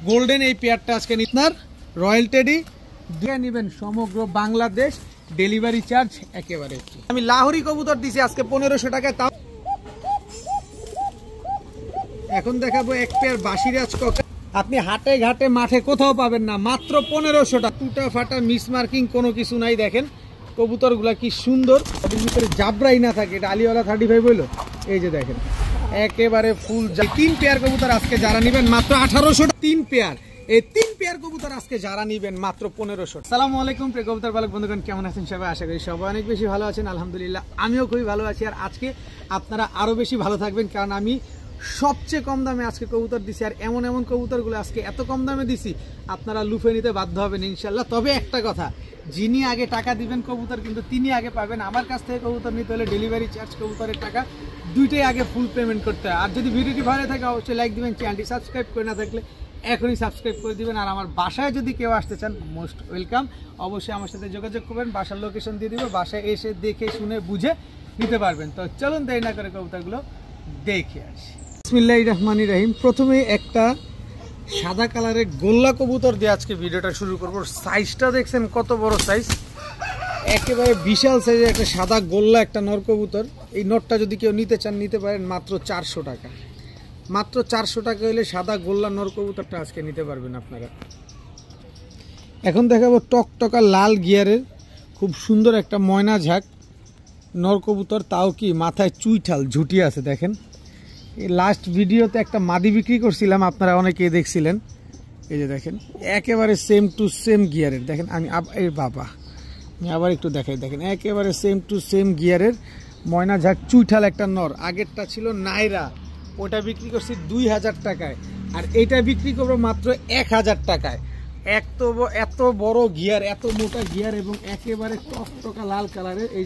Golden এই পেয়ারটা আজকে আপনার রয়্যাল টেডি দিয়ে নেবেন সমগ্র বাংলাদেশ, ডেলিভারি চার্জ একেবারে। আমি লাহোরি কবুতর দিছি আজকে 1500 টাকায়। তাও এখন দেখাবো এক পেয়ার বাসিরাজ কক। আপনি হাটে ঘাটে মাঠে কোথাও পাবেন না, মাত্র 1500 টাকা। টুটা ফাটা মিস মার্কিং কোনো কিছু নাই। দেখেন কবুতরগুলা কি সুন্দর, ওদের ভিতরে জাবরাই না থাকে। এটা আলিওয়ালা 35 হইলো। এই যে দেখেন একেবারে ফুল। 3 পেয়ার কবুতর আজকে যারা নেবেন মাত্র 1800 টাকা। 3 পেয়ার, এই 3 পেয়ার কবুতর আজকে যারা নেবেন মাত্র 1500। আসসালামু আলাইকুম প্রিয় কবুতর পালক বন্ধুগণ, কেমন আছেন সবাই? আশা করি সবাই অনেক বেশি ভালো আছেন। আলহামদুলিল্লাহ আমিও খুবই ভালো আছি। আর আজকে আপনারা আরও বেশি ভালো থাকবেন, কারণ আমি সবচেয়ে কম দামে আজকে কবুতর দিছি। আর এমন এমন কবুতরগুলো আজকে এত কম দামে দিছি আপনারা লুফে নিতে বাধ্য হবেন ইনশাল্লাহ। তবে একটা কথা, যিনি আগে টাকা দিবেন কবুতর কিন্তু তিনি আগে পাবেন। আমার কাছ থেকে কবুতর নিতে হলে ডেলিভারি চার্জ, কবুতরের টাকা দুইটাই আগে ফুল পেমেন্ট করতে হয়। আর যদি ভিডিওটি ভালো থাকে অবশ্যই লাইক দিবেন, চ্যানেলটি সাবস্ক্রাইব করে না থাকলে এখনই সাবস্ক্রাইব করে দিবেন। আর আমার বাসায় যদি কেউ আসতে চান মোস্ট ওয়েলকাম, অবশ্যই আমার সাথে যোগাযোগ করবেন। বাসার লোকেশন দিয়ে দিব, বাসায় এসে দেখে শুনে বুঝে নিতে পারবেন। তো চলুন দেরি না করে কবুতরগুলো দেখে আসি। বিসমিল্লাহির রহমানির রহিম। প্রথমে একটা সাদা কালারের গোল্লা কবুতর দিয়ে আজকে ভিডিওটা শুরু করব। সাইজটা দেখছেন কত বড় সাইজ, একেবারে বিশাল সাইজের একটা সাদা গোল্লা একটা নর কবুতর। এই নরটা যদি কেউ নিতে চান নিতে পারেন মাত্র 400 টাকা। মাত্র 400 টাকা হলে সাদা গোল্লা নর কবুতরটা আজকে নিতে পারবেন আপনারা। এখন দেখাবো টকটকা লাল গিয়ারের খুব সুন্দর একটা ময়না ঝাঁক নর কবুতর, তাও কি মাথায় চুইঠাল ঝুটি আছে। দেখেন এই লাস্ট ভিডিওতে একটা মাদি বিক্রি করছিলাম, আপনারা অনেকেই দেখছিলেন। এই যে দেখেন একেবারে সেম টু সেম গিয়ারের। দেখেন আমি আবার একটু দেখাই। দেখেন একেবারে সেম টু সেম গিয়ারের ময়না ঝাঁক চুইঠাল একটা নর। আগেরটা ছিল নাইরা, ওটা বিক্রি করছি 2000 টাকায়। আর এইটা বিক্রি করবো মাত্র 1000 টাকায়। এত বড় গিয়ার, এত মোটা গিয়ার এবং একেবারে টকটকা লাল কালারের। এই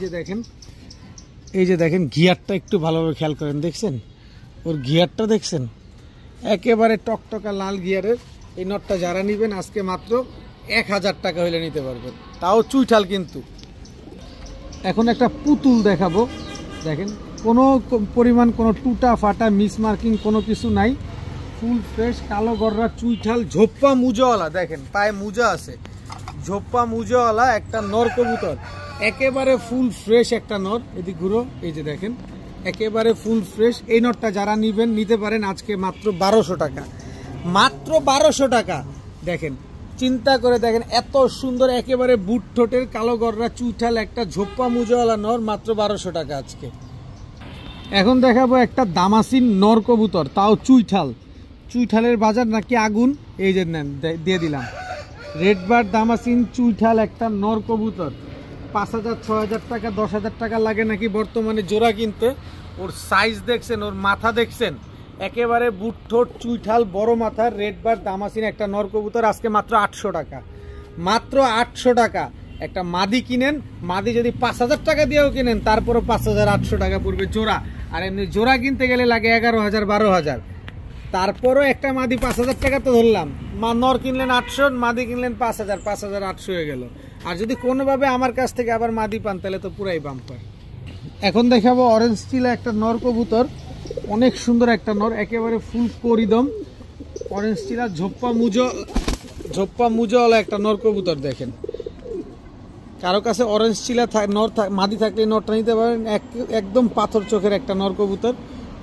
যে দেখেন গিয়ারটা একটু ভালোভাবে খেয়াল করেন। দেখছেন ওর গিয়ারটা দেখছেন, একেবারে টকটকা লাল গিয়ারের। এই নটটা যারা নেবেন আজকে মাত্র 1000 টাকা হইলে নিতে পারবেন, তাও চুইঠাল কিন্তু। এখন একটা পুতুল দেখাবো। দেখেন কোনো পরিমাণ কোনো টুটা ফাটা মিস মার্কিং কোনো কিছু নাই, ফুল ফ্রেশ কালো গররা চুইঠাল ঝোপ্পা মুজাওয়ালা। দেখেন পায়ে মুজা আছে, ঝোপ্পা মুজাওয়ালা একটা নর কবুতর, একেবারে ফুল ফ্রেশ একটা নর। এদিক ঘুরো। এই যে দেখেন একেবারে ফুল ফ্রেশ। এই নটটা যারা নিবেন নিতে পারেন আজকে মাত্র 1200 টাকা। মাত্র 1200 টাকা। দেখেন চিন্তা করে দেখেন এত সুন্দর একেবারে বুট ঠোঁটের কালো গররা চুইঠাল একটা ঝোপ্পা মুজাওয়ালা নর, মাত্র 1200 টাকা আজকে। এখন দেখাবো একটা দামাসিন নর কবুতর, তাও চুইঠাল। চুইঠালের বাজার নাকি আগুন। এই যে নেন দিয়ে দিলাম। রেড বার্ড দামাসিন চুইঠাল একটা নর কবুতর, 5000 6000 টাকা 10,000 টাকা লাগে নাকি বর্তমানে জোড়া কিনতে। ওর সাইজ দেখছেন, ওর মাথা দেখছেন, একেবারে বুট ঠোঁট চুইঠাল বড় মাথার রেড বার্ড দামাসিন একটা নর কবুতর আজকে মাত্র 800 টাকা। মাত্র 800 টাকা। একটা মাদি কিনেন, মাদি যদি 5000 টাকা দিয়েও কিনেন তারপরও 5800 টাকা পড়বে জোড়া। আর এমনি জোড়া কিনতে গেলে লাগে 11,000 12,000। তারপরও একটা মাদি 5000 টাকা তো ধরলাম, নর কিনলেন 800, মাদি কিনলেন 5000, 5800 হয়ে গেল। আর যদি কোনোভাবে আমার কাছ থেকে আবার মাদি পান তাহলে তো পুরাই বাম্পার। এখন দেখাবো অরেঞ্জ চিলা একটা নর কবুতর, অনেক সুন্দর একটা নর, একেবারে ফুল করিদম অরেঞ্জ চিলা ঝোপ্পা মুজাওয়ালা একটা নর কবুতর। দেখেন কারো কাছে অরেঞ্জ চিলা নর মাদি থাকলে নরটা নিতে পারেন। একদম পাথর চোখের একটা নর কবুতর,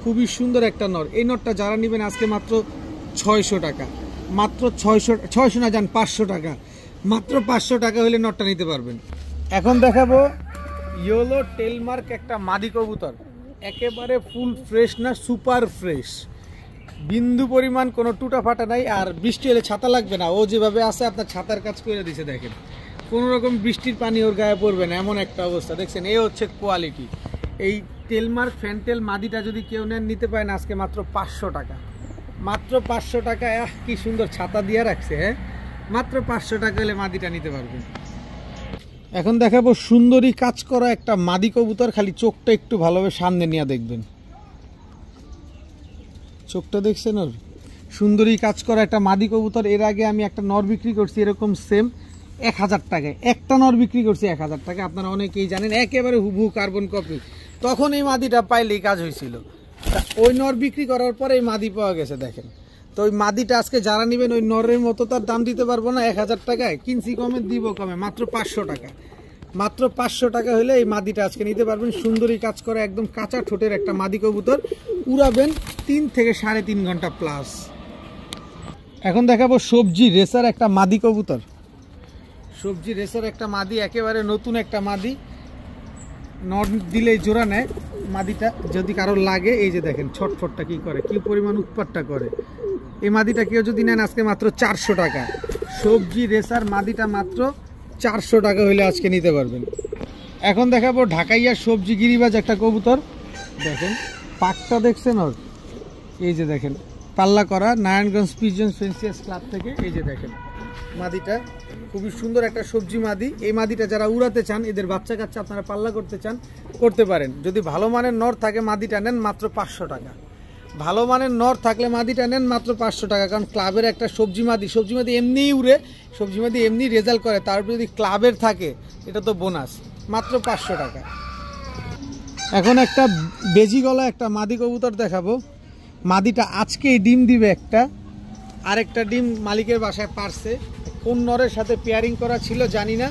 খুবই সুন্দর একটা নর। এই নরটা যারা নেবেন আজকে মাত্র 600 টাকা। মাত্র 600 না যান 500 টাকা। মাত্র 500 টাকা হলে নটটা নিতে পারবেন। এখন দেখাবো ইয়েলো টেলমার্ক একটা মাদি কবুতর, একেবারে ফুল ফ্রেশ না সুপার ফ্রেশ, বিন্দু পরিমাণ কোনো টুটা ফাটা নাই। আর বৃষ্টি হলে ছাতা লাগবে না, ও যেভাবে আছে আপনার ছাতার কাজ করে দিছে। দেখেন কোনো রকম বৃষ্টির পানি ওর গায়ে পড়বে না, এমন একটা অবস্থা। দেখছেন এই হচ্ছে কোয়ালিটি। এই টেলমার্ক ফ্যান্টেল মাদিটা যদি কেউ নেন নিতে পারেন আজকে মাত্র 500 টাকা। মাত্র 500 টাকা। কি সুন্দর ছাতা দিয়ে রাখছে। হ্যাঁ মাত্র 500 টাকা হলে মাদিটা নিতে পারবেন। এখন দেখাবো সুন্দরী কাজ করা একটা মাদি কবুতর, খালি চোখটা একটু ভালোভাবে সামনে নিয়ে দেখবেন। চোখটা দেখছেন ওর, সুন্দরী কাজ করা একটা মাদি কবুতর। এর আগে আমি একটা নর বিক্রি করছি এরকম সেম 1000 টাকায়। একটা নর বিক্রি করছি 1000 টাকা, আপনারা অনেকেই জানেন, একেবারে হুবহু কার্বন কপি। তখন এই মাদিটা পাইলেই কাজ হয়েছিল। ওই নর বিক্রি করার পরে এই মাদি পাওয়া গেছে। দেখেন তো ওই মাদিটা আজকে যারা নেবেন ওই নরের মতো তার দাম দিতে পারবো না 1000 টাকায়, কিনছি কমে দিব কমে, মাত্র 500 টাকা। মাত্র 500 টাকা হলে এই মাদিটা আজকে নিতে পারবেন। সুন্দরী কাজ করে একদম কাঁচা ঠোঁটের একটা মাদি কবুতর, উড়াবেন 3 থেকে 3.5 ঘন্টা প্লাস। এখন দেখাবো সবজি রেসার একটা মাদি কবুতর। সবজি রেসার একটা মাদি, একেবারে নতুন একটা মাদি, নর দিলেই জোড়া নেয় মাদিটা যদি কারোর লাগে। এই যে দেখেন ছটফটটা কি করে, কি পরিমাণ উৎপাতটা করে। এই মাদিটা কেউ যদি নেন আজকে মাত্র 400 টাকা। সবজি রেসার মাদিটা মাত্র 400 টাকা হইলে আজকে নিতে পারবেন। এখন দেখাবো ঢাকাইয়া সবজি গিরিবাজ একটা কবুতর। দেখেন পাকটা দেখছেন ওর, এই যে দেখেন পাল্লা করা, নারায়ণগঞ্জ পিজন ফেন্সিয়ার্স ক্লাব থেকে। এই যে দেখেন মাদিটা খুবই সুন্দর একটা সবজি মাদি। এই মাদিটা যারা উড়াতে চান, এদের বাচ্চা কাচ্চা আপনারা পাল্লা করতে চান, করতে পারেন। যদি ভালো মানের নর থাকে মাদিটা নেন মাত্র 500 টাকা। ভালো মানের নর থাকলে মাদিটা নেন মাত্র 500 টাকা। কারণ ক্লাবের একটা সবজি মাদি এমনিই উড়ে, সবজি মাদি এমনি রেজাল্ট করে, তারপর যদি ক্লাবের থাকে এটা তো বোনাস। মাত্র 500 টাকা। এখন একটা বেজি গলা একটা মাদি কবুতর দেখাবো। মাদিটা আজকেই ডিম দিবে একটা, আরেকটা ডিম মালিকের বাসায় পারছে। কোন নরের সাথে পেয়ারিং করা ছিল জানি না,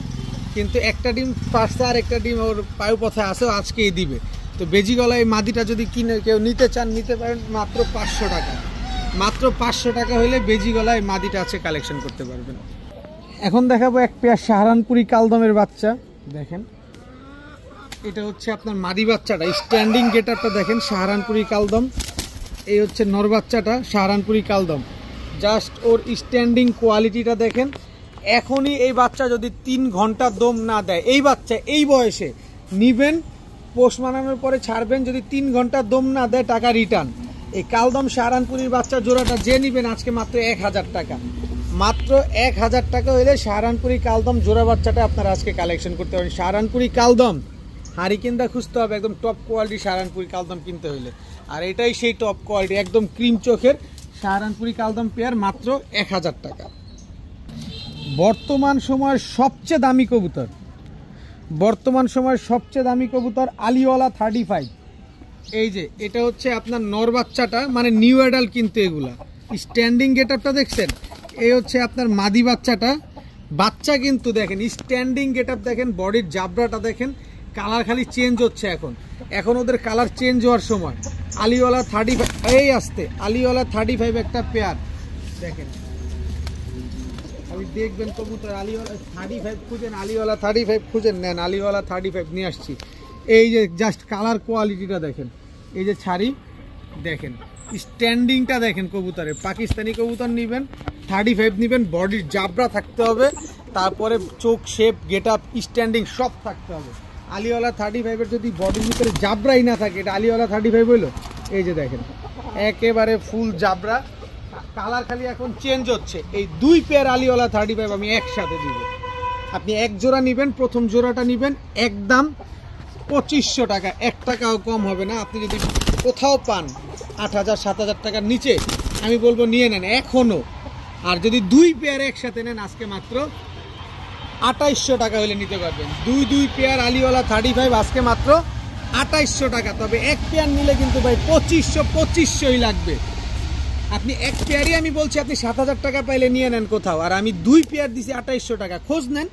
কিন্তু একটা ডিম পারছে আর একটা ডিম ওর পায়ুপথে আছে, আজকেই দিবে। তো বেজি গলা এই মাদিটা যদি কিনে কেউ নিতে চান নিতে পারেন মাত্র 500 টাকা। মাত্র 500 টাকা হলে বেজি গলা এই মাদিটা আছে কালেকশন করতে পারবেন। এখন দেখাবো এক পেয়ার সাহারানপুরি কালদমের বাচ্চা। দেখেন এটা হচ্ছে আপনার মাদি বাচ্চাটা, স্ট্যান্ডিং গেটআপটা দেখেন সাহারানপুরি কালদম। এই হচ্ছে নর বাচ্চাটা সাহারানপুরি কালদম, জাস্ট ওর স্ট্যান্ডিং কোয়ালিটিটা দেখেন। এখনই এই বাচ্চা যদি 3 ঘন্টা দম না দেয়, এই বাচ্চা এই বয়সে নিবেন, পোষ মানানোর পরে ছাড়বেন, যদি 3 ঘন্টা দম না দেয় টাকা রিটার্ন। এই কালদম সাহারানপুরির বাচ্চা জোড়াটা যে নিবেন আজকে মাত্র 1000 টাকা। মাত্র 1000 টাকা হলে সাহারানপুরি কালদম জোড়া বাচ্চাটা আপনারা আজকে কালেকশন করতে পারেন। সাহারানপুরি কালদম হারিকেনটা খুঁজতে হবে, একদম টপ কোয়ালিটি সাহারানপুরি কালদম কিনতে হইলে। আর এটাই সেই টপ কোয়ালিটি, একদম ক্রিম চোখের সাহারানপুরি কালদম পেয়ার মাত্র 1000 টাকা। বর্তমান সময়ের সবচেয়ে দামি কবুতর, আলিওয়ালা 35। এই যে এটা হচ্ছে আপনার নর বাচ্চাটা, মানে নিউ অ্যাডাল্ট, কিন্তু এগুলা স্ট্যান্ডিং গেটআপটা দেখছেন। এই হচ্ছে আপনার মাদি বাচ্চাটা, বাচ্চা কিন্তু দেখেন স্ট্যান্ডিং গেটআপ দেখেন, বডির জাবরাটা দেখেন, কালার খালি চেঞ্জ হচ্ছে। এখন ওদের কালার চেঞ্জ হওয়ার সময়। আলিওয়ালা 35, এই আসতে আলিওয়ালা 35 একটা পেয়ার দেখেন। আপনি দেখবেন কবুতর আলিওয়ালা 35 খুঁজেন, আলিওয়ালা 35 খুঁজেন, নেন আলিওয়ালা 35 নিয়ে আসছি। এই যে জাস্ট কালার কোয়ালিটিটা দেখেন, এই যে ছাড়ি দেখেন, স্ট্যান্ডিংটা দেখেন কবুতরের। পাকিস্তানি কবুতর নেবেন 35 নেবেন, বডির জাবরা থাকতে হবে, তারপরে চোখ শেপ গেটআপ স্ট্যান্ডিং সব থাকতে হবে। আলিওয়ালা 35-এর যদি বডির ভিতরে জাবরাই না থাকে, এটা আলিওয়ালা 35 হইলো। এই যে দেখেন একেবারে ফুল জাবরা, কালার খালি এখন চেঞ্জ হচ্ছে। এই 2 পেয়ার আলিওয়ালা 35 আমি একসাথে দিব। আপনি এক জোড়া নেবেন, প্রথম জোড়াটা নেবেন একদম 2500 টাকা, 1 টাকাও কম হবে না। আপনি যদি কোথাও পান 8000-7000 টাকার নিচে, আমি বলবো নিয়ে নেন এখনো। আর যদি 2 পেয়ার একসাথে নেন আজকে মাত্র 2800 টাকা হলে নিতে পারবেন। 2 পেয়ার আলিওয়ালা 35 আজকে মাত্র 2800 টাকা। তবে এক পেয়ার নিলে কিন্তু ভাই 2500ই লাগবে। আপনি এক পেয়ারই আমি বলছি, আপনি 7000 টাকা পাইলে নিয়ে নেন কোথাও, আর আমি 2 পেয়ার দিছি 2800 টাকা। খোঁজ নেন,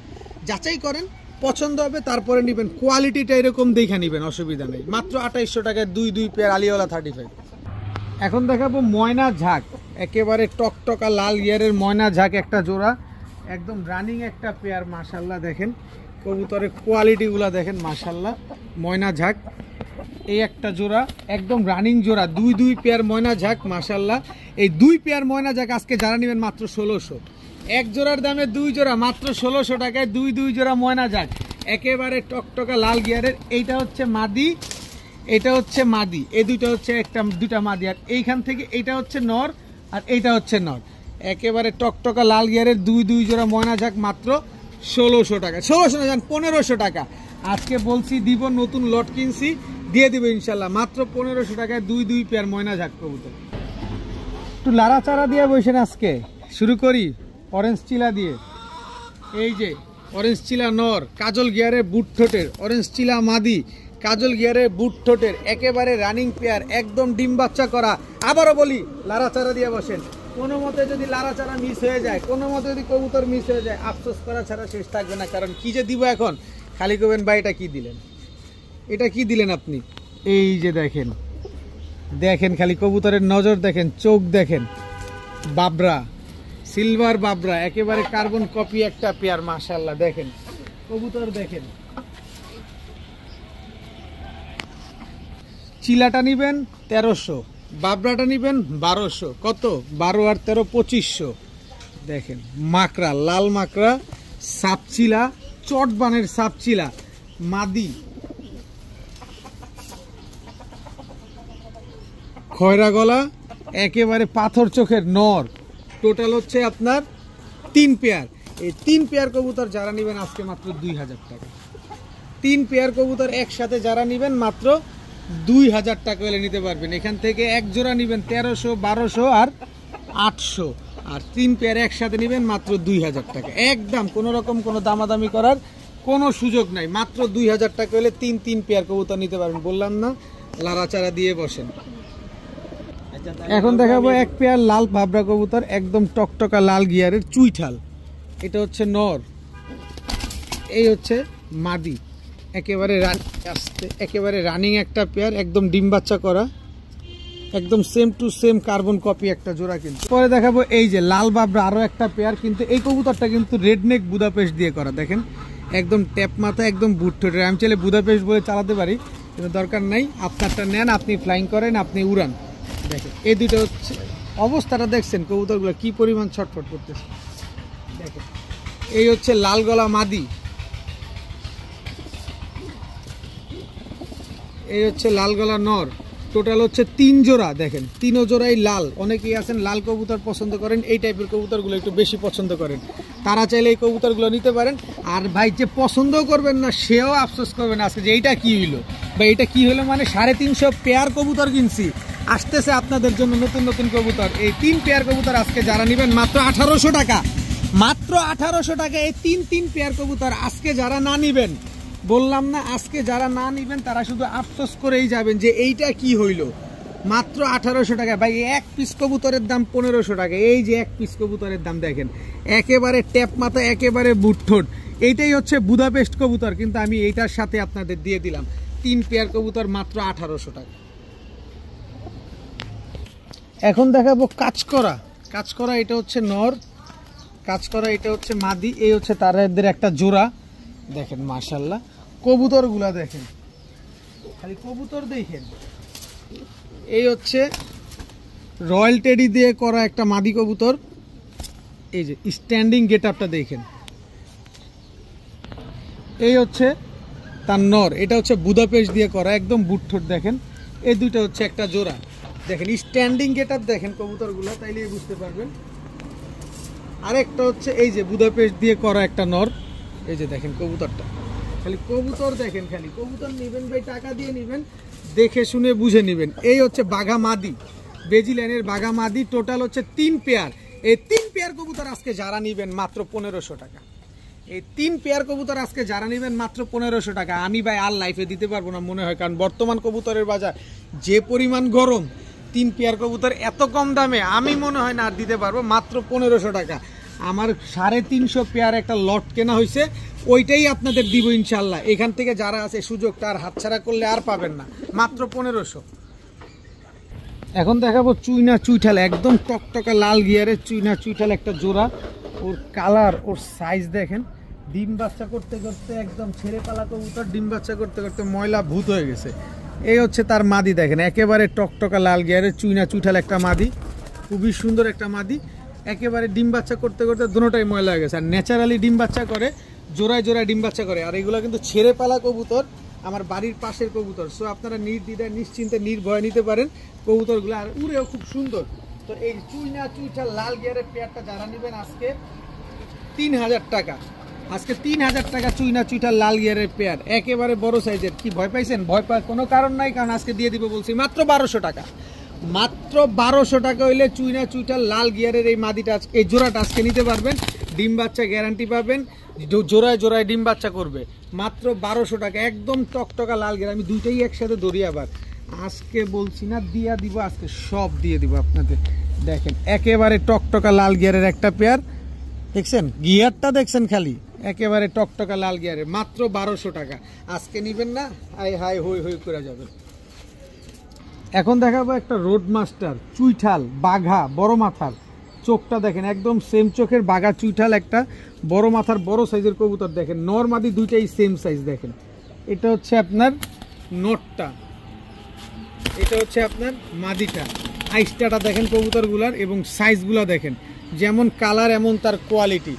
যাচাই করেন, পছন্দ হবে তারপরে নেবেন। কোয়ালিটিটা এরকম দেখে নেবেন, অসুবিধা নেই। মাত্র 2800 টাকায় 2 পেয়ার আলিওয়ালা 35। এখন দেখাবো ময়না ঝাঁক, একেবারে টকটকা লাল ইয়ারের ময়না ঝাঁক একটা জোড়া, একদম রানিং একটা পেয়ার। মাশাল্লাহ দেখেন কবুতরের কোয়ালিটিগুলো দেখেন, মাশাল্লাহ। ময়না ঝাঁক এই একটা জোড়া, একদম রানিং জোড়া। 2 পেয়ার ময়না ঝাঁক, মাশাল্লাহ। এই 2 পেয়ার ময়না ঝাঁক আজকে যারা নেবেন মাত্র 1600। এক জোড়ার দামে 2 জোড়া, মাত্র 1600 টাকায় 2 জোড়া ময়না ঝাঁক, একেবারে টকটকা লাল গিয়ারের। এইটা হচ্ছে মাদি, এটা হচ্ছে মাদি, এই দুইটা হচ্ছে দুইটা মাদি। আর এইখান থেকে এইটা হচ্ছে নর, আর এইটা হচ্ছে নর, একেবারে টকটকা লাল গিয়ারের 2 জোড়া ময়না ঝাঁক মাত্র 1600 টাকা। 1600 না, 1500 টাকা আজকে বলছি দিব। নতুন লট কিনছি, দিয়ে দিব ইনশাল্লাহ। মাত্র 1500 টাকায় 2 পেয়ার ময়না ঝাঁক কবুতর। একটু লাড়াচাড়া দিয়ে বসেন। আজকে শুরু করি অরেঞ্জ চিলা দিয়ে। এই যে অরেঞ্জ চিলা নর, কাজল গিয়ারে বুট ঠোঁটের, অরেঞ্জ চিলা মাদি, কাজল গিয়ারে বুট ঠোঁটের, একেবারে রানিং পেয়ার, একদম ডিম বাচ্চা করা। আবারও বলি লাড়াচাড়া দিয়ে বসেন। কোনো মতে যদি লাড়াচাড়া মিস হয়ে যায়, কোনো মতে যদি কবুতর মিস হয়ে যায়, আফসোস করা ছাড়া শেষ থাকবে না। কারণ কি যে দিব এখন, খালি করবেন ভাই এটা কি দিলেন, এটা কি দিলেন আপনি। এই যে দেখেন, দেখেন খালি কবুতরের নজর দেখেন, চোখ দেখেন, বাবরা, সিলভার বাবরা, একেবারে কার্বন কপি একটা পেয়ার। মাশাআল্লাহ দেখেন কবুতর দেখেন। চিলাটা নিবেন 1300, বাবরাটা নিবেন 1200। কত? 12 আর 13 2500। দেখেন মাকড়া, লাল মাকড়া, সাপচিলা, চটবানের সাপচিলা, মাদি, খয়রা গলা, একেবারে পাথর চোখের নর। টোটাল হচ্ছে আপনার 3 পেয়ার। এই 3 পেয়ার কবুতর যারা নেবেন আজকে মাত্র 2000 টাকা। 3 পেয়ার কবুতর একসাথে যারা নেবেন মাত্র 2000 টাকা হলে নিতে পারবেন। এখান থেকে এক জোড়া নেবেন 1300, 1200 আর 800, আর 3 পেয়ার একসাথে নেবেন মাত্র 2000 টাকা। একদম কোনো রকম কোনো দামাদামি করার কোনো সুযোগ নাই। মাত্র 2000 টাকা হলে 3 পেয়ার কবুতর নিতে পারবেন। বললাম না, লাড়াচাড়া দিয়ে বসেন। এখন দেখাবো এক পেয়ার লাল ভাবরা কবুতর, একদম টকটকা লাল গিয়ারের চুইঠাল। এটা হচ্ছে নর, এই হচ্ছে মাদি। একেবারে রানিং একটা পেয়ার, একদম ডিম বাচ্চা করা, একদম same to same carbon copy একটা জোড়া। কিন্তু পরে দেখাবো এই যে লাল বাবরা আরো একটা পেয়ার, কিন্তু এই কবুতরটা কিন্তু রেডনেক বুদাপেস্ট দিয়ে করা। দেখেন একদম ট্যাপ মাথা, একদম বুটঠোঁটের। আমি চাইলে বুদাপেস্ট বলে চালাতে পারি, কিন্তু দরকার নাই। আপনারটা নেন, আপনি ফ্লাইং করেন, আপনি উড়ান। দেখেন এই দুটো হচ্ছে অবস্থাটা, দেখছেন কবুতরগুলো কি পরিমাণ ছটফট করতেছে। দেখেন এই হচ্ছে লাল গলা মাদি, এই হচ্ছে লাল গলা নর। টোটাল হচ্ছে 3 জোড়া। দেখেন 3 জোড়াই লাল। অনেকেই আছেন লাল কবুতর পছন্দ করেন, এই টাইপের কবুতরগুলো একটু বেশি পছন্দ করেন, তারা চাইলে এই কবুতরগুলো নিতে পারেন। আর ভাই যে পছন্দও করবেন না সেও আফসোস করবেন না আজকে যে এইটা কি হইলো বা এটা কি হলো। মানে 350 পেয়ার কবুতর কিনছি, আসতেছে আপনাদের জন্য নতুন নতুন কবুতর। এই 3 পেয়ার কবুতর আজকে যারা নেবেন মাত্র 1800 টাকা। মাত্র 1800 টাকা এই 3 পেয়ার কবুতর আজকে যারা না নেবেন, বললাম না আজকে যারা না নেবেন তারা শুধু আফসোস করেই যাবেন যে এইটা কি হইলো। মাত্র 1800 টাকা ভাই। এক পিস কবুতরের দাম 1500 টাকা। এই যে এক পিস কবুতরের দাম দেখেন, একেবারে ট্যাপ মাথা, একেবারে বুটঠোঁট। এইটাই হচ্ছে বুদাপেস্ট কবুতর, কিন্তু আমি এইটার সাথে আপনাদের দিয়ে দিলাম 3 পেয়ার কবুতর মাত্র 1800 টাকা। এখন দেখাবো কাঁচকরা। কাঁচকরা এটা হচ্ছে নর, কাঁচকরা এটা হচ্ছে মাদি, এই হচ্ছে তাদের একটা জোড়া। দেখেন মাশাআল্লাহ কবুতরগুলা দেখেন, খালি কবুতর দেখেন। এই হচ্ছে রয়্যাল টেডি দিয়ে করা একটা মাদি কবুতর। এই যে স্ট্যান্ডিং গেট আপটা দেখেন। এই হচ্ছে তার নর, এটা হচ্ছে বুদাপেস্ট দিয়ে করা, একদম বুটঠোঁট। দেখেন এই দুইটা হচ্ছে একটা জোড়া। দেখেন স্ট্যান্ডিং গেট আপ দেখেন কবুতরগুলো, তাইলে বুঝতে পারবেন। আরেকটা হচ্ছে এই যে বুদাপেস্ট দিয়ে করা একটা নর। এই যে দেখেন কবুতরটা, খালি কবুতর দেখেন। খালি কবুতর নেবেন ভাই, টাকা দিয়ে নেবেন, দেখে শুনে বুঝে নেবেন। এই হচ্ছে বাঘা মাদি, বেজিল্যান্ডের বাঘা মাদি। টোটাল হচ্ছে 3 পেয়ার। এই 3 পেয়ার কবুতর আজকে যারা নেবেন মাত্র 1500 টাকা। এই 3 পেয়ার কবুতর আজকে যারা নেবেন মাত্র 1500 টাকা। আমি ভাই আর লাইফে দিতে পারবো না মনে হয়, কারণ বর্তমান কবুতরের বাজার যে পরিমাণ গরম, 3 পেয়ার কবুতর এত কম দামে আমি মনে হয় না আর দিতে পারবো। মাত্র 1500 টাকা। আমার 350 পেয়ার একটা লট কেনা হয়েছে, ওইটাই আপনাদের দিব ইনশাল্লাহ। এখান থেকে যারা আছে সুযোগটা আর হাতছাড়া করলে আর পাবেন না। মাত্র 1500। এখন দেখাবো চুইনা চুইঠাল, একদম টকটকা লাল গিয়ারের চুইনা চুইঠাল একটা জোড়া। ওর কালার, ওর সাইজ দেখেন। ডিম বাচ্চা করতে করতে একদম ছেড়ে পালা কবুতর, ডিম বাচ্চা করতে করতে ময়লা ভূত হয়ে গেছে। এই হচ্ছে তার মাদি। দেখেন একেবারে টকটকা লাল গিয়ারের চুইনা চুইঠাল একটা মাদি, খুবই সুন্দর একটা মাদি। একেবারে ডিম বাচ্চা করতে করতে দুটোটাই ময়লা হয়ে গেছে। আর ন্যাচারালি ডিম বাচ্চা করে, জোড়ায় জোড়ায় ডিম বাচ্চা করে। আর এগুলো কিন্তু ছেড়ে পালা কবুতর, আমার বাড়ির পাশের কবুতর। সো আপনারা নির্দ্বিধায় নিশ্চিন্তে নির্ভয়ে নিতে পারেন কবুতরগুলো, আর উড়েও খুব সুন্দর। তো এই চুইনা চুইঠাল লাল গিয়ারের পেয়ারটা যারা নেবেন আজকে 3000 টাকা। আজকে 3000 টাকা চুইনা চুইঠাল লাল গিয়ারের পেয়ার, একেবারে বড় সাইজের। কি ভয় পাইছেন? ভয় পাওয়ার কোনো কারণ নাই, কারণ আজকে দিয়ে দিব বলছি মাত্র 1200 টাকা। মাত্র 1200 টাকা হইলে চুইনা চুইঠাল লাল গিয়ারের এই মাদিটা, এই জোড়াটা আজকে নিতে পারবেন। ডিম বাচ্চা গ্যারান্টি পাবেন, জোড়ায় জোড়ায় ডিম বাচ্চা করবে। মাত্র 1200 টাকা, একদম টকটকা লাল গিয়ার। আমি দুইটাই একসাথে ধরি, আবার আজকে বলছি না দিয়া দিব, আজকে সব দিয়ে দিব আপনাদের। দেখেন একেবারে টকটকা লাল গিয়ারের একটা পেয়ার, দেখছেন গিয়ারটা দেখছেন খালি, একেবারে টকটকা লাল গিয়ারের, মাত্র 1200 টাকা। আজকে নিবেন না, আই হাই হই হই করে যাবে। এখন দেখাবো একটা রোড মাস্টার চুইঠাল বাঘা বড় মাথার, চোখটা দেখেন একদম সেম চোখের বাঘা চুইঠাল একটা বড় মাথার বড় সাইজের কবুতর। দেখেন নর মাদি দুইটাই সেম সাইজ। দেখেন এটা হচ্ছে আপনার নটটা, এটা হচ্ছে আপনার মাদিটা। আইসটাটা দেখেন কবুতরগুলার এবং সাইজগুলো দেখেন, যেমন কালার এমন তার কোয়ালিটি,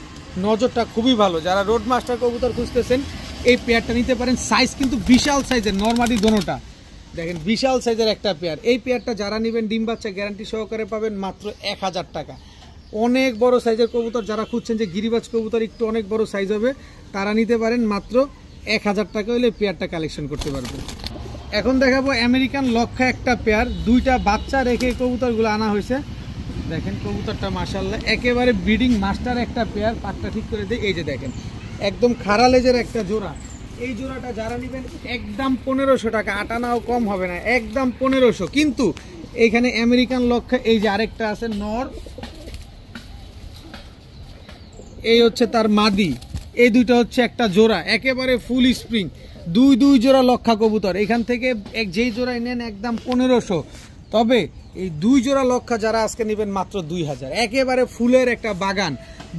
নজরটা খুবই ভালো। যারা রোড মাস্টার কবুতর খুঁজতেছেন এই পেয়ারটা নিতে পারেন। সাইজ কিন্তু বিশাল সাইজের, নরমাদি দোনোটা দেখেন বিশাল সাইজের একটা পেয়ার। এই পেয়ারটা যারা নেবেন ডিম বাচ্চা গ্যারান্টি সহকারে পাবেন মাত্র 1000 টাকা। অনেক বড় সাইজের কবুতর যারা খুঁজছেন যে গিরিবাজ কবুতর একটু অনেক বড় সাইজ হবে, তারা নিতে পারেন মাত্র 1000 টাকা হলে পেয়ারটা কালেকশন করতে পারবেন। এখন দেখাবো আমেরিকান লক্ষা একটা পেয়ার, দুইটা বাচ্চা রেখে কবুতরগুলো আনা হয়েছে। দেখেন কবুতরটা মাশাআল্লাহ একেবারে ব্রিডিং মাস্টার একটা পেয়ার। পাকটা ঠিক করে দেয়, এই যে দেখেন একদম খাড়া লেজের একটা জোড়া। এই জোড়াটা যারা নেবেন একদম 1500 টাকা, আটানাও কম হবে না, একদম 1500। কিন্তু এইখানে আমেরিকান লক্ষা, এই যে আরেকটা আছে নর, এই হচ্ছে তার মাদি, এই দুইটা হচ্ছে একটা জোড়া, একেবারে ফুল স্প্রিং, দুই জোড়া লক্ষা কবুতর। এখান থেকে যেই জোড়ায় নেন একদম 1500। তবে এই দুই জোড়া লক্ষা যারা আজকে নেবেন মাত্র 2000, একেবারে ফুলের একটা বাগান।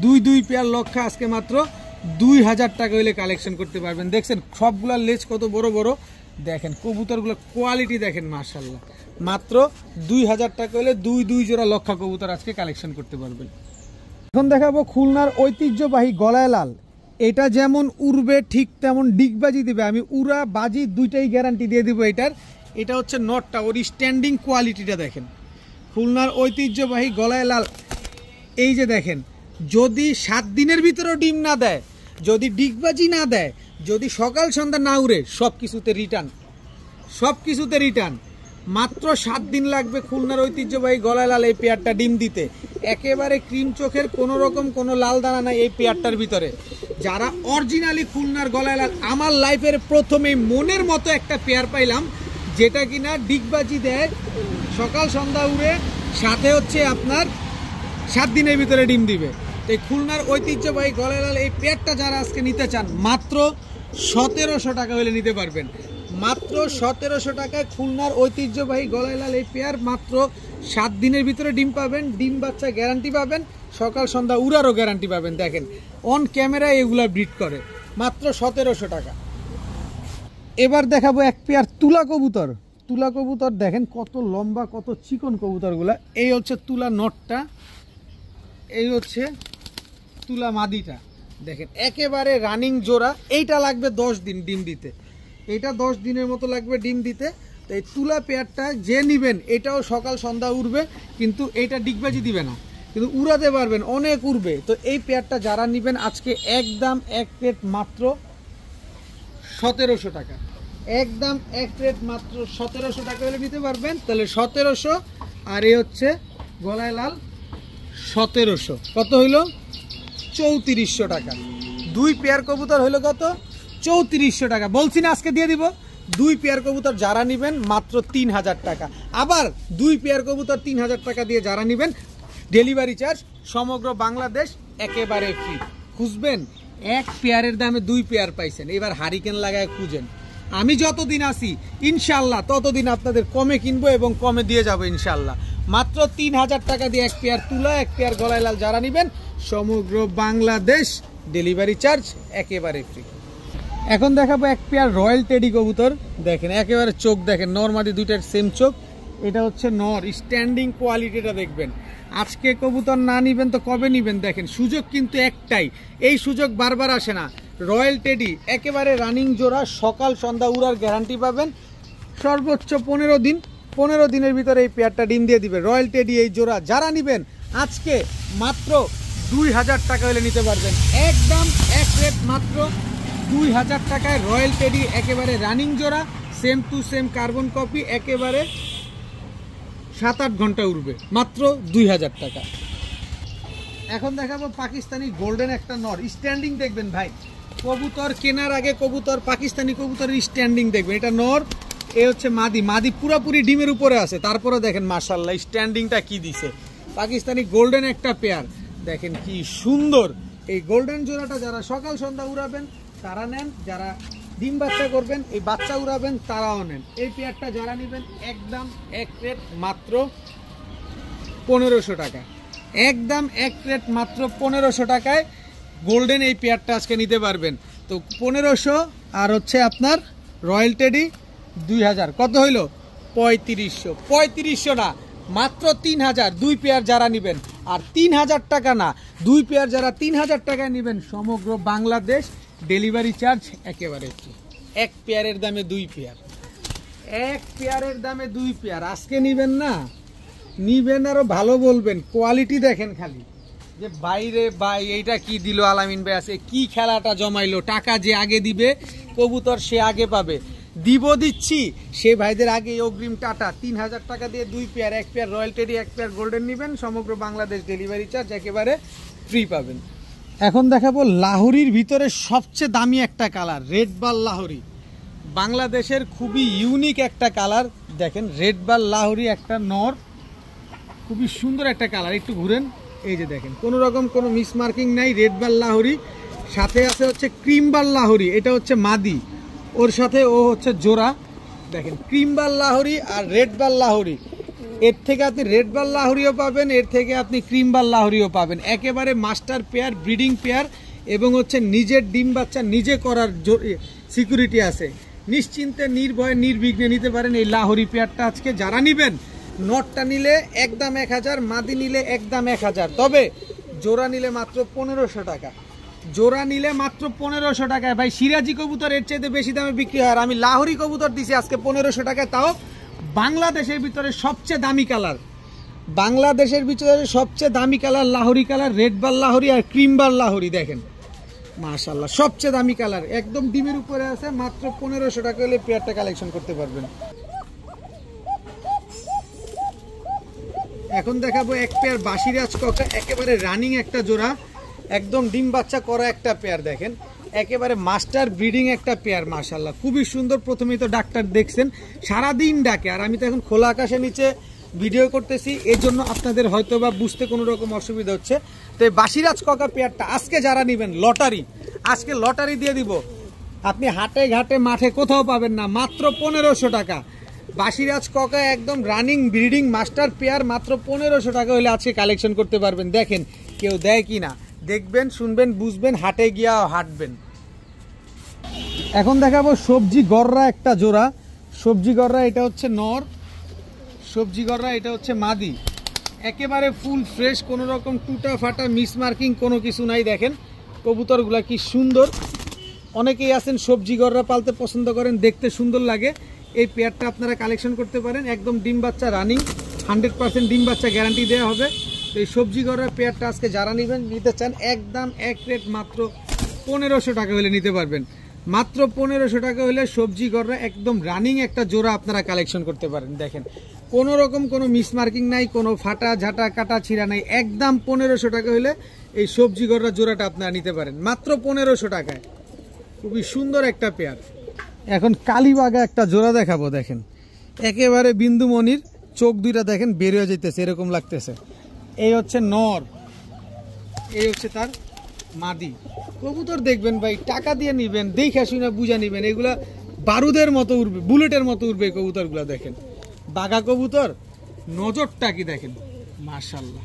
দুই পেয়ার লক্ষা আজকে মাত্র 2000 টাকা হইলে কালেকশন করতে পারবেন। দেখছেন সবগুলার লেজ কত বড় বড়, দেখেন কবুতরগুলো কোয়ালিটি দেখেন মাশাআল্লাহ। মাত্র 2000 টাকা হলে দুই জোড়া লক্ষা কবুতর আজকে কালেকশন করতে পারবেন। এখন দেখাবো খুলনার ঐতিহ্যবাহী গলায় লাল। এটা যেমন উড়বে ঠিক তেমন ডিগবাজি দিবে, আমি উড়া বাজি দুইটাই গ্যারান্টি দিয়ে দিব এটার। এটা হচ্ছে নটটা, ওর স্ট্যান্ডিং কোয়ালিটিটা দেখেন। খুলনার ঐতিহ্যবাহী গলায় লাল, এই যে দেখেন, যদি 7 দিনের ভিতরেও ডিম না দেয়, যদি ডিগবাজি না দেয়, যদি সকাল সন্ধ্যা না উড়ে, সব কিছুতে রিটার্ন। মাত্র 7 দিন লাগবে খুলনার ঐতিহ্যবাহী গলায় লাল এই পেয়ারটা ডিম দিতে। একেবারে ক্রিম চোখের, কোনো রকম কোনো লাল দানা নাই এই পেয়ারটার ভিতরে। যারা অরিজিনালি খুলনার গলায় লাল, আমার লাইফের প্রথমে মনের মতো একটা পেয়ার পাইলাম যেটা কিনা ডিগবাজি দেয়, সকাল সন্ধ্যা উড়ে, সাথে হচ্ছে আপনার 7 দিনের ভিতরে ডিম দিবে। এই খুলনার ঐতিহ্যবাহী গলায় লাল এই পেয়ারটা যারা আজকে নিতে চান মাত্র 1700 টাকা হলে নিতে পারবেন। মাত্র 1700 টাকায় খুলনার ঐতিহ্যবাহী গলায় লাল এই পেয়ার, মাত্র 7 দিনের ভিতরে ডিম পাবেন, ডিম বাচ্চা গ্যারান্টি পাবেন, সকাল সন্ধ্যা উড়ারও গ্যারান্টি পাবেন। দেখেন অন ক্যামেরায় এগুলা ব্রিড করে, মাত্র 1700 টাকা। এবার দেখাবো এক পেয়ার তুলা কবুতর। দেখেন কত লম্বা, কত চিকন কবুতরগুলা। এই হচ্ছে তুলা নটটা, এই হচ্ছে তুলা মাদিটা। দেখেন একেবারে রানিং জোড়া। এইটা লাগবে 10 দিন ডিম দিতে, এটা 10 দিনের মতো লাগবে ডিম দিতে। তো এই তুলা পেয়ারটা যে নিবেন এটাও সকাল সন্ধ্যা উড়বে, কিন্তু এটা ডিগবাজি দিবে না, কিন্তু উড়াতে পারবেন, অনেক উড়বে। তো এই পেয়ারটা যারা নিবেন আজকে একদম এক প্লেট মাত্র 1700 টাকা, একদম এক প্লেট মাত্র 1700 টাকা হলে নিতে পারবেন। তাহলে 1700 আর এই হচ্ছে গলায় লাল 1700, কত হইল? 3400 টাকা। 2 পেয়ার কবুতর হইলো কত? 3400 টাকা। বলছি না আজকে দিয়ে দিব। 2 পেয়ার কবুতর যারা নিবেন মাত্র 3000 টাকা। আবার 2 পেয়ার কবুতর 3000 টাকা দিয়ে যারা নিবেন, ডেলিভারি চার্জ সমগ্র বাংলাদেশ একেবারে ফ্রি। খুঁজবেন এক পেয়ারের দামে 2 পেয়ার পাইছেন, এবার হারিকেন লাগায় খুঁজেন। আমি যতদিন আসি ইনশাল্লাহ ততদিন আপনাদের কমে কিনবো এবং কমে দিয়ে যাবো ইনশাল্লাহ। মাত্র 3000 টাকা দিয়ে 1 পেয়ার তুলা, 1 পেয়ার গলায় লাল যারা নিবেন, সমগ্র বাংলাদেশ ডেলিভারি চার্জ একেবারে ফ্রি। এখন দেখাবো 1 পেয়ার রয়্যাল টেডি কবুতর। দেখেন একেবারে চোখ দেখেন, নরমাদি দুইটার সেম চোখ। এটা হচ্ছে নর, স্ট্যান্ডিং কোয়ালিটিটা দেখবেন। আজকে কবুতর না নিবেন তো কবে নিবেন? দেখেন সুযোগ কিন্তু একটাই, এই সুযোগ বারবার আসে না। রয়্যাল টেডি একেবারে রানিং জোড়া, সকাল সন্ধ্যা উড়ার গ্যারান্টি পাবেন। সর্বোচ্চ 15 দিন, 15 দিনের ভিতরে এই পেয়ারটা ডিম দিয়ে দিবে। রয়্যাল টেডি এই জোড়া যারা নিবেন আজকে মাত্র 2000 টাকা হলে নিতে পারবেন। একদম এক রেট মাত্র 2000 টাকায় রয়্যাল টেডি একেবারে রানিং জোড়া, same to same carbon copy, একেবারে 7-8 ঘন্টা উড়বে, মাত্র 2000 টাকা। এখন দেখাবো পাকিস্তানি গোল্ডেন একটা নর। স্ট্যান্ডিং দেখবেন ভাই, কবুতর কেনার আগে কবুতর, পাকিস্তানি কবুতরের স্ট্যান্ডিং দেখবেন। এটা নর, এ হচ্ছে মাদি। মাদি পুরাপুরি ডিমের উপরে আছে, তারপরে দেখেন মাশাআল্লাহ স্ট্যান্ডিংটা কি দিছে। পাকিস্তানি গোল্ডেন একটা পেয়ার দেখেন কি সুন্দর। এই গোল্ডেন জোড়াটা যারা সকাল সন্ধ্যা উড়াবেন তারা নেন, যারা ডিম বাচ্চা করবেন এই বাচ্চা উড়াবেন তারাও নেন। এই পেয়ারটা যারা নেবেন একদম এক রেট মাত্র 1500 টাকা, একদম এক রেট মাত্র 1500 টাকায় গোল্ডেন এই পেয়ারটা আজকে নিতে পারবেন। তো 1500 আর হচ্ছে আপনার রয়্যাল টেডি 2000, কত হইল 3500। 3500 না, মাত্র 3000 দুই পেয়ার যারা নেবেন। আর 3000 টাকা না, দুই পেয়ার যারা 3000 টাকায় নেবেন সমগ্র বাংলাদেশ ডেলিভারি চার্জ একেবারে ফ্রি। এক পেয়ারের দামে দুই পেয়ার, এক পেয়ারের দামে দুই পেয়ার। আজকে নেবেন না, নিবেন আরো ভালো বলবেন। কোয়ালিটি দেখেন খালি, যে বাইরে ভাই এইটা কি দিল আলামিন ভাই, আছে কি খেলাটা জমাইলো। টাকা যে আগে দিবে কবুতর সে আগে পাবে, দিচ্ছি সে ভাইদের আগে অগ্রিম টাটা। 3000 টাকা দিয়ে দুই পেয়ার, এক পেয়ার রয়্যাল টেডি এক পেয়ার গোল্ডেন নেবেন, সমগ্র বাংলাদেশ ডেলিভারি চার্জ একেবারে ফ্রি পাবেন। এখন দেখাবো লাহোরির ভিতরে সবচেয়ে দামি একটা কালার, রেড বাল লাহোরি। বাংলাদেশের খুবই ইউনিক একটা কালার দেখেন, রেড বাল লাহোরি একটা নর, খুবই সুন্দর একটা কালার। একটু ঘুরেন, এই যে দেখেন কোনো রকম কোনো মিসমার্কিং নাই, রেড বাল লাহোরি। সাথে আছে হচ্ছে ক্রিম বাল লাহোরি, এটা হচ্ছে মাদি, ওর সাথে ও হচ্ছে জোড়া। দেখেন ক্রিম বাল লাহোরি আর রেড বাল লাহোরি, এর থেকে আপনি রেড বাল লাহোরিও পাবেন, এর থেকে আপনি ক্রিম বাল লাহোরিও পাবেন। একেবারে মাস্টার পেয়ার, ব্রিডিং পেয়ার, এবং হচ্ছে নিজের ডিম বাচ্চা নিজে করার সিকিউরিটি আছে। নিশ্চিন্তে নির্ভয়ে নির্বিঘ্নে নিতে পারেন এই লাহোরি পেয়ারটা। আজকে যারা নেবেন, নটটা নিলে একদম 1000, মাদি নিলে একদম 1000, তবে জোড়া নিলে মাত্র 1500 টাকা। জোড়া নিলে মাত্র 1500 টাকায়। ভাই সিরাজি কবুতর এর চাইতে বেশি দামে বিক্রি হয়, আর আমি লাহোরি কবুতর দিছি আজকে 1500 টাকায়, তাও বাংলাদেশের ভিতরে সবচেয়ে দামি কালার। বাংলাদেশের ভিতরে সবচেয়ে দামি কালার লাহোরি কালার, রেড বাল লাহোরি আর ক্রিম বাল লাহোরি। দেখেন মাশাআল্লাহ সবচেয়ে দামি কালার, একদম ডিমের উপরে আছে। মাত্র 1500 টাকা হলে পেয়ারটা কালেকশন করতে পারবেন। এখন দেখাবো এক পেয়ার বাসিরাজ ককা, একেবারে রানিং একটা জোড়া, একদম ডিম বাচ্চা করা একটা পেয়ার। দেখেন একেবারে মাস্টার ব্রিডিং একটা পেয়ার, মাশাআল্লাহ খুবই সুন্দর। প্রথমেই তো ডাক্তার দেখছেন সারাদিন ডাকে, আর আমি তো এখন খোলা আকাশের নিচে ভিডিও করতেছি, এর জন্য আপনাদের হয়তো বা বুঝতে কোনো রকম অসুবিধা হচ্ছে। তো এই বাসিরাজ ককা পেয়ারটা আজকে যারা নেবেন লটারি, আজকে লটারি দিয়ে দিব। আপনি হাটে ঘাটে মাঠে কোথাও পাবেন না, মাত্র 1500 টাকা। বাসিরাজ ককা একদম রানিং ব্রিডিং মাস্টার পেয়ার, মাত্র 1500 টাকা হলে আজকে কালেকশন করতে পারবেন। দেখেন কেউ দেয় কি না, দেখবেন শুনবেন বুঝবেন, হাটে গিয়া হাঁটবেন। এখন দেখাবো সবজি গররা একটা জোড়া, সবজি গররা এটা হচ্ছে নর, সবজি গররা এটা হচ্ছে মাদি। একেবারে ফুল ফ্রেশ, কোনো রকম টুটা ফাটা মিসমার্কিং কোনো কিছু নাই। দেখেন কবুতরগুলা কি সুন্দর। অনেকেই আছেন সবজি গররা পালতে পছন্দ করেন, দেখতে সুন্দর লাগে, এই পেয়ারটা আপনারা কালেকশন করতে পারেন। একদম ডিম বাচ্চা রানিং, 100% ডিম বাচ্চা গ্যারান্টি দেওয়া হবে। তো এই সবজি গররা পেয়ারটা আজকে যারা নেবেন, নিতে চান, একদম এক রেট মাত্র 1500 টাকা হলে নিতে পারবেন। মাত্র 1500 টাকা হলে সবজি গররা একদম রানিং একটা জোড়া আপনারা কালেকশন করতে পারেন। দেখেন কোনো রকম কোনো মিসমার্কিং নাই, কোনো ফাটা ঝাঁটা কাটা ছিঁড়া নাই, একদম 1500 টাকা হলে এই সবজি গররা জোড়াটা আপনারা নিতে পারেন, মাত্র 1500 টাকায়। খুবই সুন্দর একটা পেয়ার। এখন কালীবাগা একটা জোড়া দেখাবো। দেখেন একেবারে বিন্দুমণির চোখ দুইটা দেখেন বের হয়ে যেতেছে, এরকম লাগতেছে। এই হচ্ছে নর, এই হচ্ছে তার মাদি। কবুতর দেখবেন ভাই, টাকা দিয়ে নিবেন, দেখে শুনে বুঝা নিবেন, এগুলা বারুদের মতো উড়বে, বুলেটের মতো উড়বে এই কবুতরগুলা। দেখেন বাঘা কবুতর, নজরটা কি দেখেন, মাশাআল্লাহ।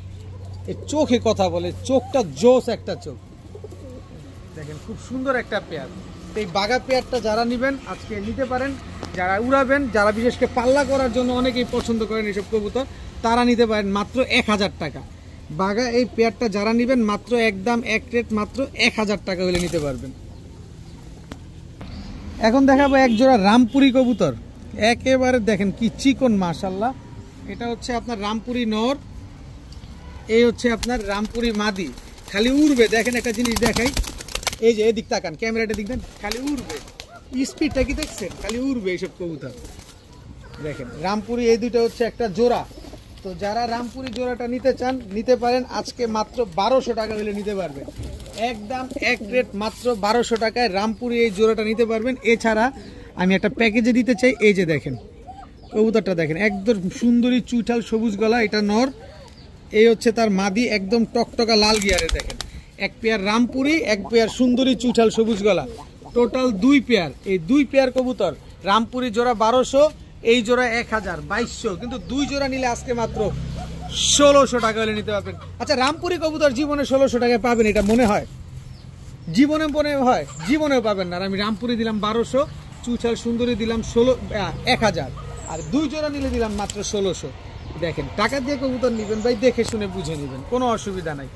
এই চোখে কথা বলে, চোখটা জোস একটা চোখ। দেখেন খুব সুন্দর একটা পেয়ার। এই বাঘা পেয়ারটা যারা নেবেন আজকে নিতে পারেন, যারা উড়াবেন, যারা বিশেষ করে পাল্লা করার জন্য অনেকেই পছন্দ করেন এইসব কবুতর, তারা নিতে পারেন মাত্র 1000 টাকা। বাঘা এই পেয়ারটা যারা নেবেন মাত্র একদম এক রেট মাত্র 1000 টাকা হলে নিতে পারবেন। এখন দেখাবো এক জোড়া রামপুরি কবুতর, একেবারে দেখেন কি চিকন, মাশাআল্লাহ। এটা হচ্ছে আপনার রামপুরি নর, এই হচ্ছে আপনার রামপুরি মাদি। খালি উড়বে, দেখেন একটা জিনিস দেখাই, এই যে এদিক তাকান, ক্যামেরাটা দিক দেন, খালি উড়বে, স্পিডটা কি দেখছেন, খালি উড়বে এইসব কবুতর। দেখেন রামপুরি এই দুটো হচ্ছে একটা জোড়া। তো যারা রামপুরি জোড়াটা নিতে চান নিতে পারেন, আজকে মাত্র 1200 টাকা হলে নিতে পারবেন, একদম এক রেট মাত্র 1200 টাকায় রামপুরি এই জোড়াটা নিতে পারবেন। এছাড়া আমি একটা প্যাকেজে দিতে চাই, এই যে দেখেন কবুতরটা দেখেন, একদম সুন্দরী চুইঠাল সবুজ গলা, এটা নর, এই হচ্ছে তার মাদি, একদম টকটকা লাল গিয়ারে দেখেন। এক পেয়ার রামপুরি, এক পেয়ার সুন্দরী চুঠাল সবুজ গলা, টোটাল 2 পেয়ার। এই 2 পেয়ার কবুতর, রামপুরি জোড়া 1200, এই জোড়া 1000, 2200, কিন্তু 2 জোড়া নিলে আজকে মাত্র 1600 টাকা হলে নিতে পারবেন। আচ্ছা, রামপুরি কবুতর জীবনে 1600 টাকায় পাবেন এটা মনে হয়? জীবনে মনে হয়? জীবনেও পাবেন না। আর আমি রামপুরি দিলাম 1200, চুছাল সুন্দরী দিলাম 1000, আর 2 জোড়া নিলে দিলাম মাত্র 1600। দেখেন, টাকা দিয়ে কবুতর নিবেন ভাই, দেখে শুনে বুঝে নেবেন, কোনো অসুবিধা নাই।